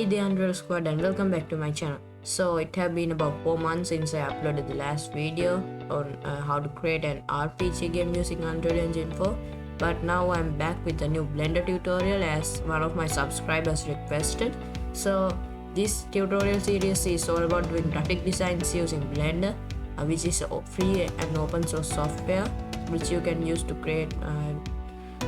Squad and welcome back to my channel. So it have been about 4 months since I uploaded the last video on how to create an RPG game using Unreal Engine 4, but now I'm back with a new Blender tutorial as one of my subscribers requested. So this tutorial series is all about doing graphic designs using Blender, which is a free and open source software which you can use to create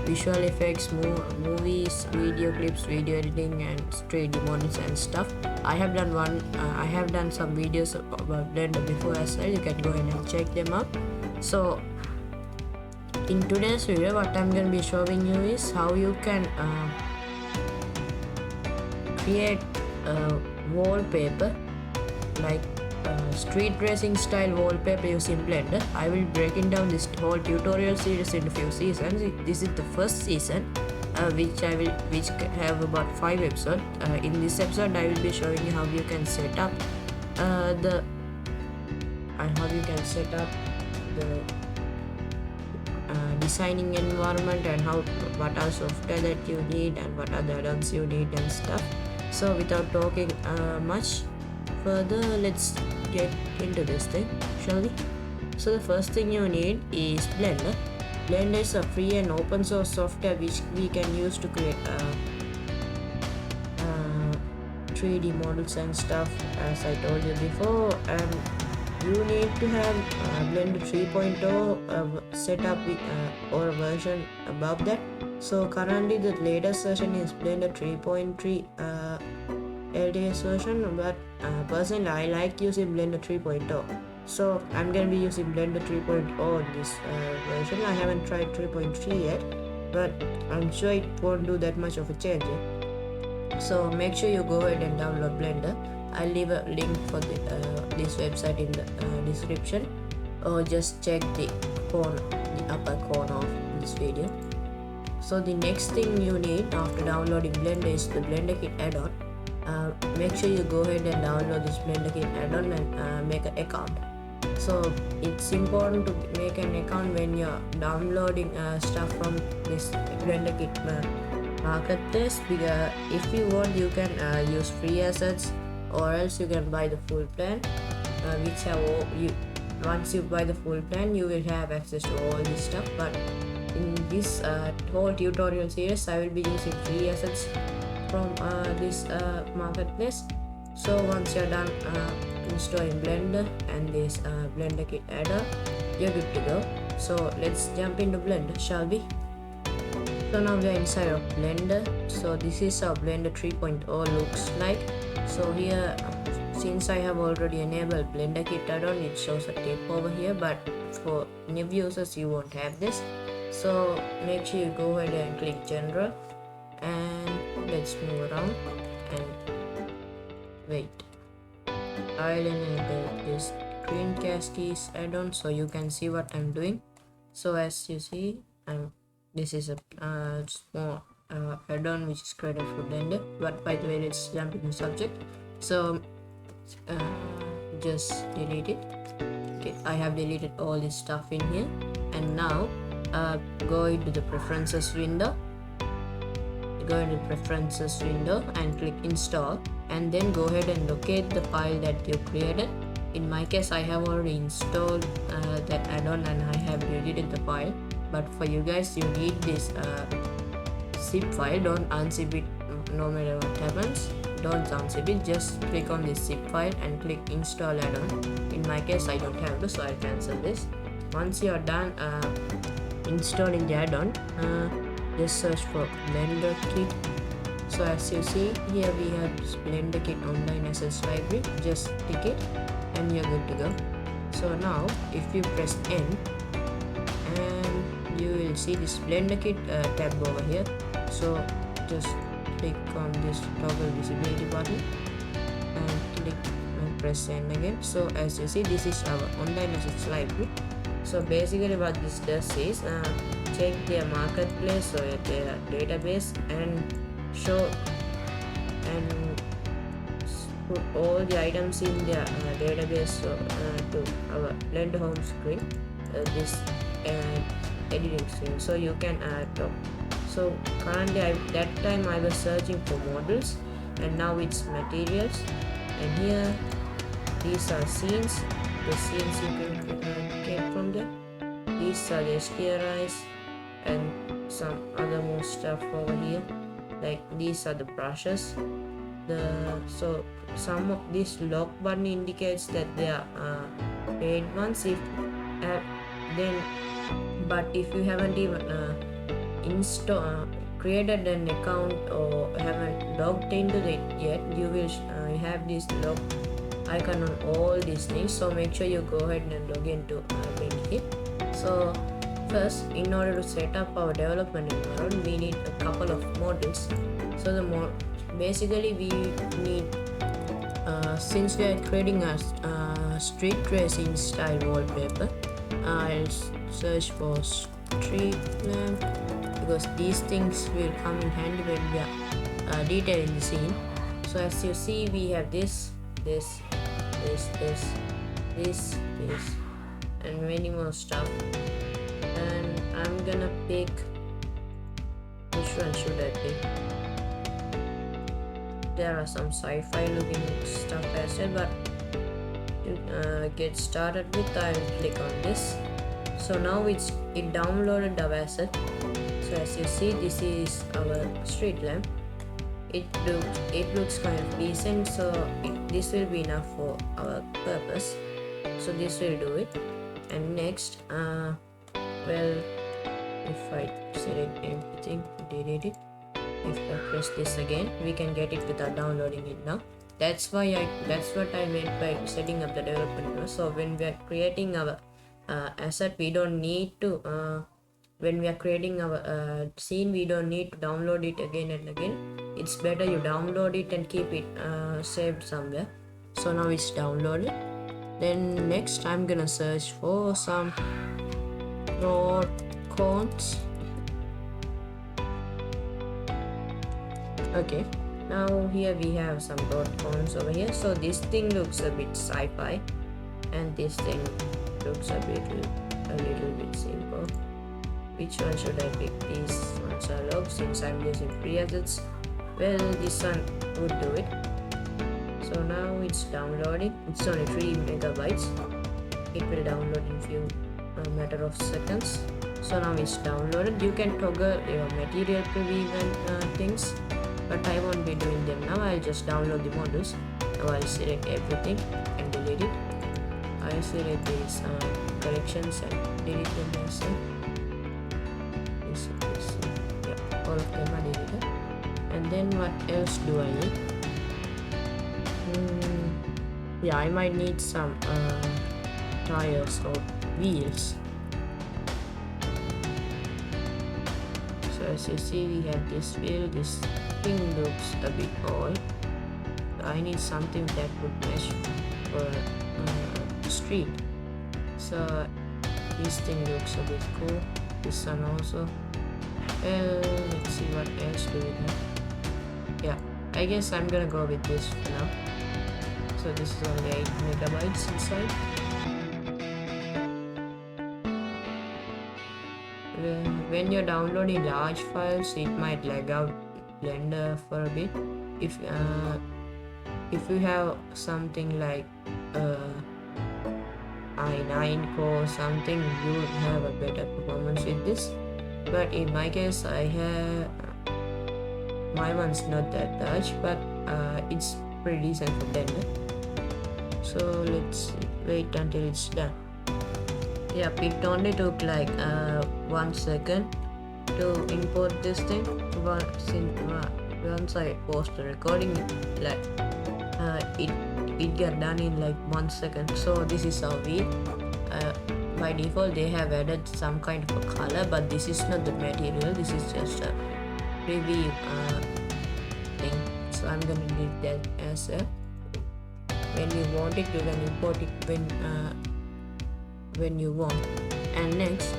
visual effects, movies, video clips, video editing, and 3D models and stuff. I have done some videos about Blender before as well. You can go ahead and check them out. So in today's video, what I'm going to be showing you is how you can create a wallpaper, like street racing style wallpaper using Blender. I will breaking down this whole tutorial series into few seasons. This is the first season, which have about 5 episodes. In this episode, I will be showing you how you can set up the designing environment and what are software that you need and what are the add-ons you need and stuff. So without talking much further, let's get into this thing, shall we? So the first thing you need is Blender. Blender is a free and open source software which we can use to create 3D models and stuff, as I told you before. And you need to have Blender 3.0 set up with, or a version above that. So currently the latest version is Blender 3.3 LTS version, but personally I like using Blender 3.0, so I'm gonna be using Blender 3.0 in this version. I haven't tried 3.3 yet, but I'm sure it won't do that much of a change. So make sure you go ahead and download Blender. I'll leave a link for this website in the description, or just check the upper corner of this video. So the next thing you need after downloading Blender is the Blender Kit add-on. Make sure you go ahead and download this Blender Kit add-on and make an account. So it's important to make an account when you're downloading stuff from this Blender Kit marketplace, because if you want, you can use free assets, or else you can buy the full plan, once you buy the full plan you will have access to all this stuff. But in this whole tutorial series, I will be using free assets from this marketplace. So once you're done installing Blender and this Blender Kit add-on, you're good to go. So let's jump into Blender, shall we? So now we are inside of Blender. So this is how Blender 3.0 looks like. So here, since I have already enabled Blender Kit add-on, it shows a tip over here, but for new users you won't have this. So make sure you go ahead and click General, and let's move around and wait. I'll enable this screencast keys add-on so you can see what I'm doing. So as you see, this is a small add-on which is created for Blender. But by the way, let's jump into subject. So just delete it. Okay, I have deleted all this stuff in here, and now go into the preferences window. Go into the preferences window and click install, and then go ahead and locate the file that you created. In my case, I have already installed that add-on and I have deleted the file, but for you guys, you need this zip file. Don't unzip it no matter what happens. Don't unzip it, just click on this zip file and click install add-on. In my case, I don't have to, so I cancel this. Once you are done installing the add-on, just search for Blender Kit. So as you see here, we have this Blender Kit online assets library. Just click it and you're good to go. So now if you press N, and you will see this Blender Kit tab over here. So just click on this toggle visibility button and click and press N again. So as you see, this is our online assets library. So basically what this does is check their marketplace or their database and show and put all the items in their database to our Blender home screen, this editing screen, so you can talk. So currently that time I was searching for models, and now it's materials, and here these are scenes, the scenes you can get from them. These are the STRIs and some other more stuff over here, like these are the brushes. So some of this lock button indicates that they are paid ones, if then, but if you haven't even created an account or haven't logged into it yet, you will have this lock icon on all these things. So make sure you go ahead and log into Blink. So first, in order to set up our development environment, we need a couple of models. So basically we need, since we are creating a street racing style wallpaper, I'll search for street lamp, because these things will come in handy when we are detailing the scene. So as you see, we have this, and many more stuff. And I'm gonna pick, which one should I pick? There are some sci-fi looking stuff as well, but to get started with, I will click on this. So now it downloaded the asset. So as you see, this is our street lamp. It looks kind of decent, so this will be enough for our purpose. So this will do it. And next, well, if I select everything, delete it. If I press this again, we can get it without downloading it now. That's what I meant by setting up the development. So when we are creating our asset, we don't need to. When we are creating our scene, we don't need to download it again and again. It's better you download it and keep it saved somewhere. So now it's downloaded. Then next, I'm gonna search for some broad cones. Okay, now here we have some broad cones over here. So this thing looks a bit sci-fi, and this thing looks a little bit simple. Which one should I pick? These ones are low, since I'm using free assets. Well, this one would do it. So now it's downloading. It's only 3 megabytes. It will download in matter of seconds. So now it's downloaded. You can toggle your material preview and things, but I won't be doing them now. I'll just download the models. Now I'll select everything and delete it. I'll select these collections and delete them as well. Yeah, all of them are deleted. And then what else do I need? Yeah, I might need some tires or wheels. So as you see, we have this wheel. This thing looks a bit old. I need something that would mesh for a street. So this thing looks a bit cool. This one also. Well, let's see what else do we have. Yeah, I guess I'm gonna go with this for now. So this is only 8 megabytes inside. When you're downloading large files, it might lag out Blender for a bit. If you have something like i9 core or something, you would have a better performance with this. But in my case, my one's not that large, but it's pretty decent for Blender. So let's wait until it's done. Yep, it only took like 1 second to import this thing. Once I post the recording, it got done in like 1 second. So this is our wheel. By default, they have added some kind of a color, but this is not the material. This is just a preview thing. So I'm gonna leave that as a. When you want it, you can import it when you want. And next,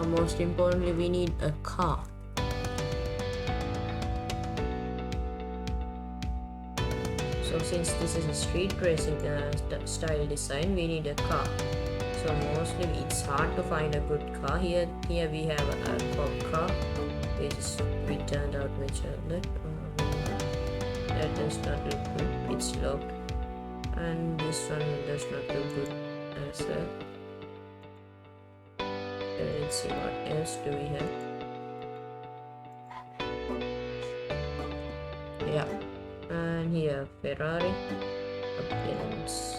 most importantly, we need a car. So since this is a street racing style design, we need a car. So mostly it's hard to find a good car. Here we have a cop car, which turned out much that. that does not look good, it's locked. And this one does not look good as well. Let's see what else do we have. Yeah, and here Ferrari appearance.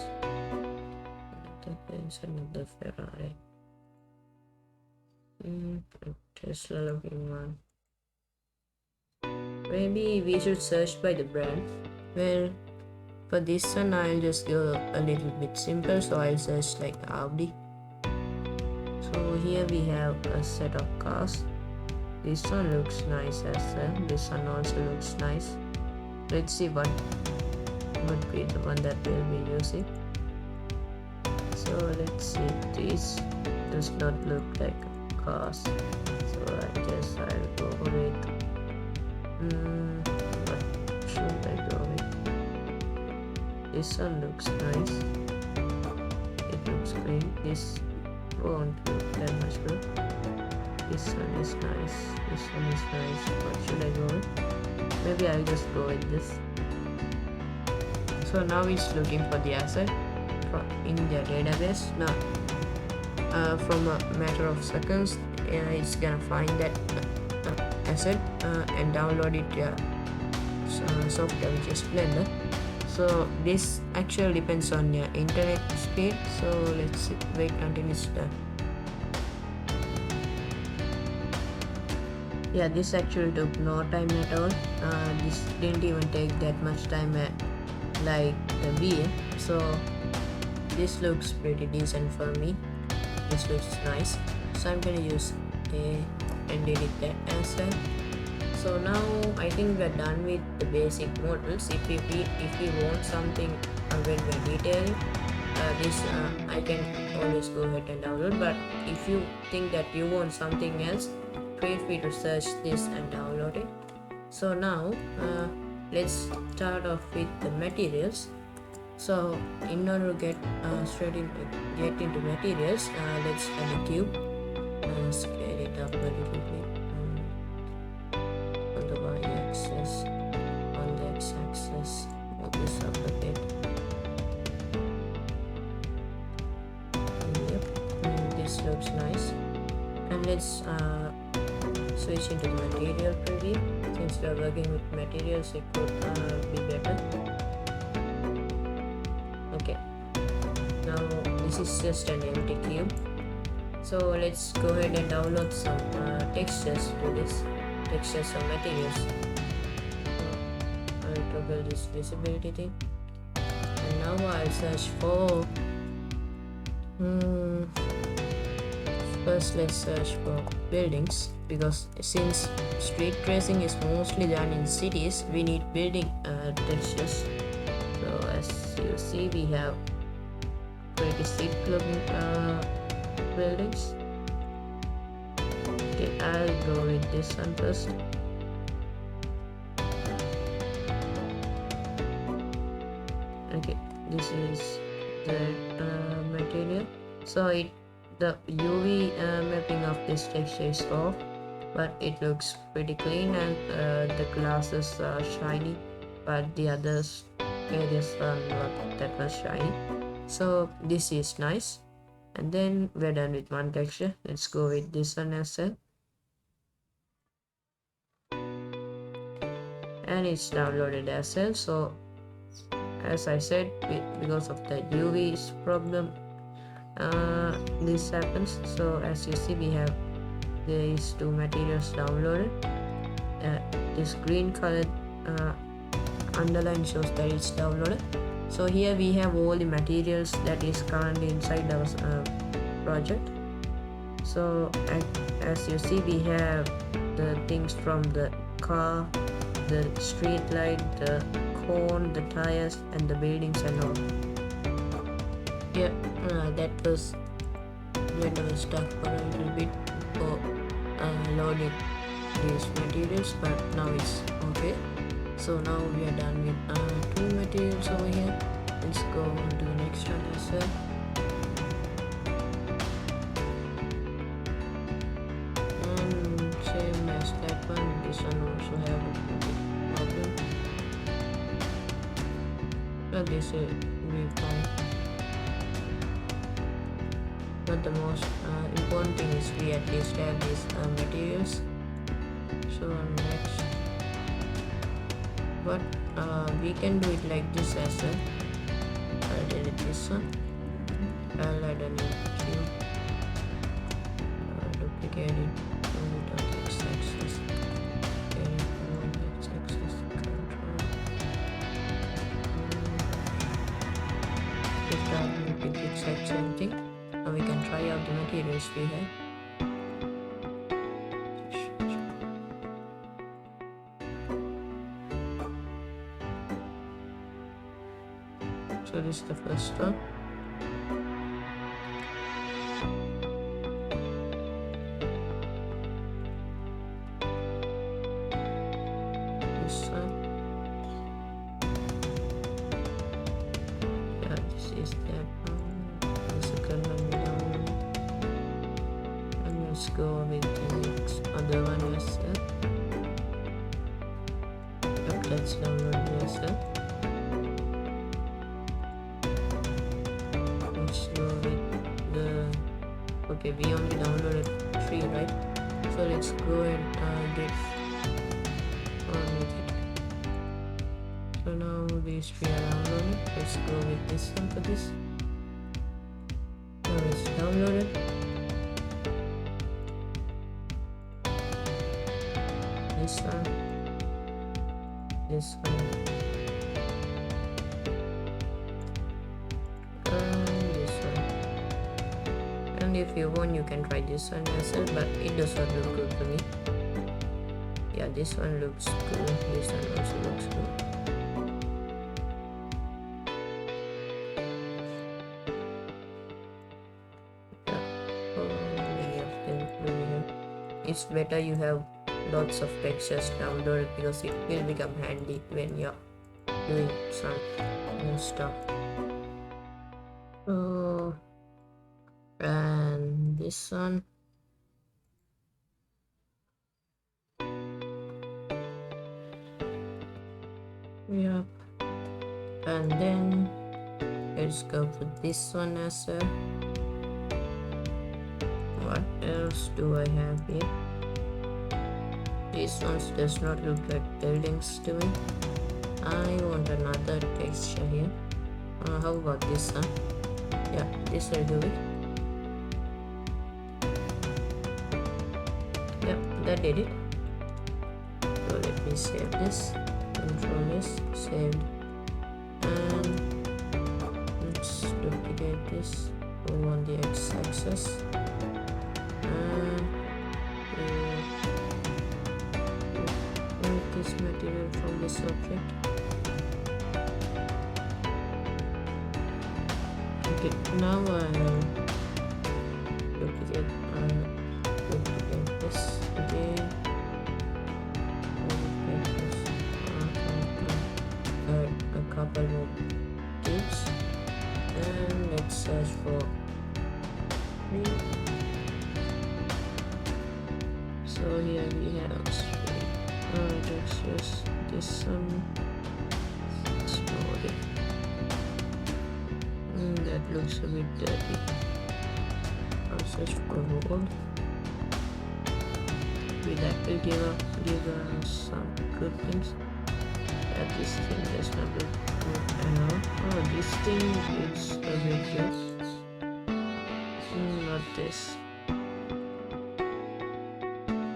Another Ferrari. Tesla looking one. Maybe we should search by the brand. Well, for this one I'll just go a little bit simple, so I'll search like Audi. So here we have a set of cars. This one looks nice as well. This one also looks nice. Let's see what would be the one that we'll be using. So let's see, this does not look like cars, so I guess I'll go with what should I go with? This one looks nice. It looks green. This won't look that much good. This one is nice. This one is nice. What should I go with? Maybe I'll just go with this. So now it's looking for the asset in their database. Now from a matter of seconds it's gonna find that asset and download it software, which is Blender. So this actually depends on your internet speed, so let's wait until it's done. Yeah, this actually took no time at all. This didn't even take that much time like the VA. So this looks pretty decent for me. This looks nice, so I'm gonna use A and delete that as well. So now I think we're done with the basic models. If we want something very detailed, this I can always go ahead and download. But if you think that you want something else, feel free to search this and download it. So now let's start off with the materials. So in order to get into materials, let's add a cube. Scale it up a little bit on the y-axis, on the x-axis. Move this up a bit. Yep, this looks nice. And let's switch into the material preview. Since we are working with materials, it would be better. Okay, now this is just an empty cube. So let's go ahead and download some textures to this, textures or materials. So I'll toggle this visibility thing, and now I'll search for first let's search for buildings, because since street tracing is mostly done in cities, we need building textures. So as you see, we have pretty sick looking buildings. Okay, I'll go with this one first. Okay, this is the material. So the UV mapping of this texture is off, but it looks pretty clean, and the glasses are shiny, but the others areas are not that much shiny. So this is nice. And then we're done with one texture. Let's go with this one as well. And it's downloaded as well. So as I said, because of the UV problem, this happens. So as you see, we have these two materials downloaded. This green colored underline shows that it's downloaded. So here we have all the materials that is currently inside our project. So as you see, we have the things from the car, the street light, the cone, the tires, and the buildings and all. Yeah, that was when I was stuck for a little bit for loading these materials, but now it's okay. So now we are done with two materials over here. Let's go on to the next one as well. And same as that one, this one also have a problem. this will be fine. But the most important thing is we at least have these materials. So next, but we can do it like this as well. I'll delete this one. I'll add a new queue. Duplicate it. Move it on x-axis. Get it on x-axis. Control. If that will be the exact same thing. Now we can try out the materials we have. So this is the first one. This one. Yeah, this is that one. The second one we download. And let's go with the next other one as well. Yep, let's download as well. Okay, we only downloaded 3, right? So let's go and get on with it. So now these 3 are downloaded. Let's go with this one for this. Now it's downloaded. This one. This one. And if you want, you can try this one as well, but it does not look good for me. Yeah, this one looks cool. This one also looks cool. It's better you have lots of textures downloaded because it will become handy when you're doing some new stuff. So, and this one. Yep. And then let's go for this one as well. What else do I have here? These ones does not look like buildings to me. I want another texture here. How about this one? Yeah, this will do it. Yep, that did it. So let me save this. Control S, saved. And let's duplicate this over on the x-axis. And remove this material from this object. Okay, now I'll duplicate this again. A couple more cubes, and let's search for 3. So here we have 3 textures. This one, slowly. That looks a bit dirty. I'll search for gold. That will give us some good things. This thing does not look good at all. Oh, this thing is a bit good. Not this.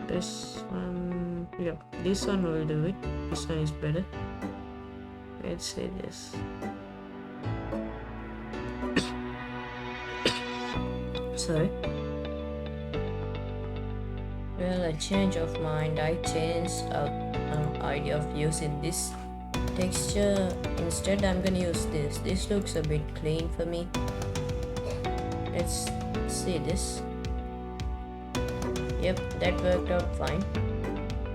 This one, yeah, this one will do it. This one is better. Let's say this. Sorry. Well, a change of mind. I changed idea of using this texture. Instead, I'm gonna use this. This looks a bit clean for me. Let's see this. Yep, that worked out fine.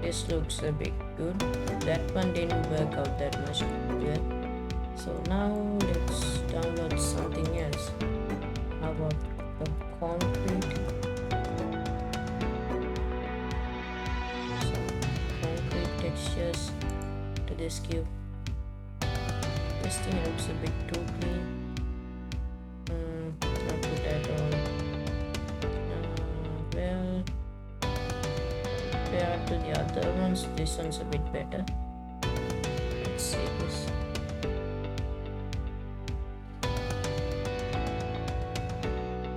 This looks a bit good. That one didn't work out that much good. So now let's download something else. How about the concrete? Some concrete textures to this cube. This thing looks a bit too clean. Not good at all. Well, compared to the other ones, this one's a bit better. Let's see this.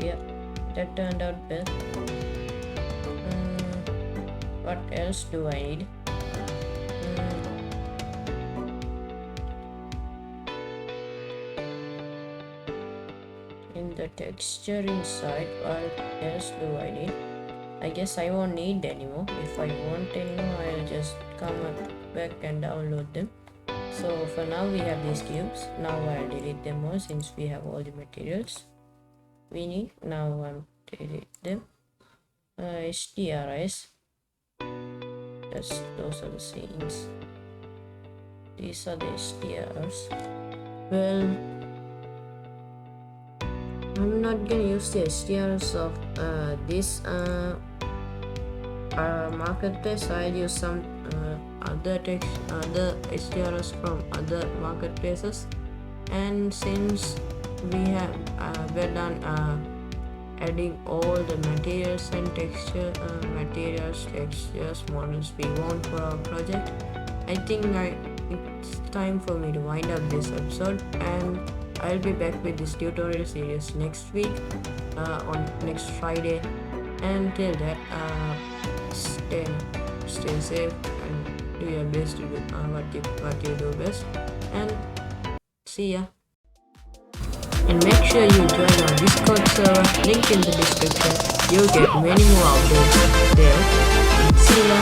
Yeah, that turned out well. What else do I need? In the texture inside, what else do I need? I guess I won't need anymore. If I want anymore, I'll just come back and download them. So for now we have these cubes. Now I'll delete them all since we have all the materials we need. Now I'm delete them. HDRIs. Those are the scenes. These are the HDRs. Well, I'm not gonna use the HDRs of this marketplace. I'll use some other HDRs from other marketplaces. And since we have we're done adding all the materials and textures, models we want for our project, I think it's time for me to wind up this episode, and I'll be back with this tutorial series next week on next Friday. And till that, stay safe and do your best to do what you do best, and see ya. And make sure you join our Discord server, link in the description. You'll get many more updates there. See ya.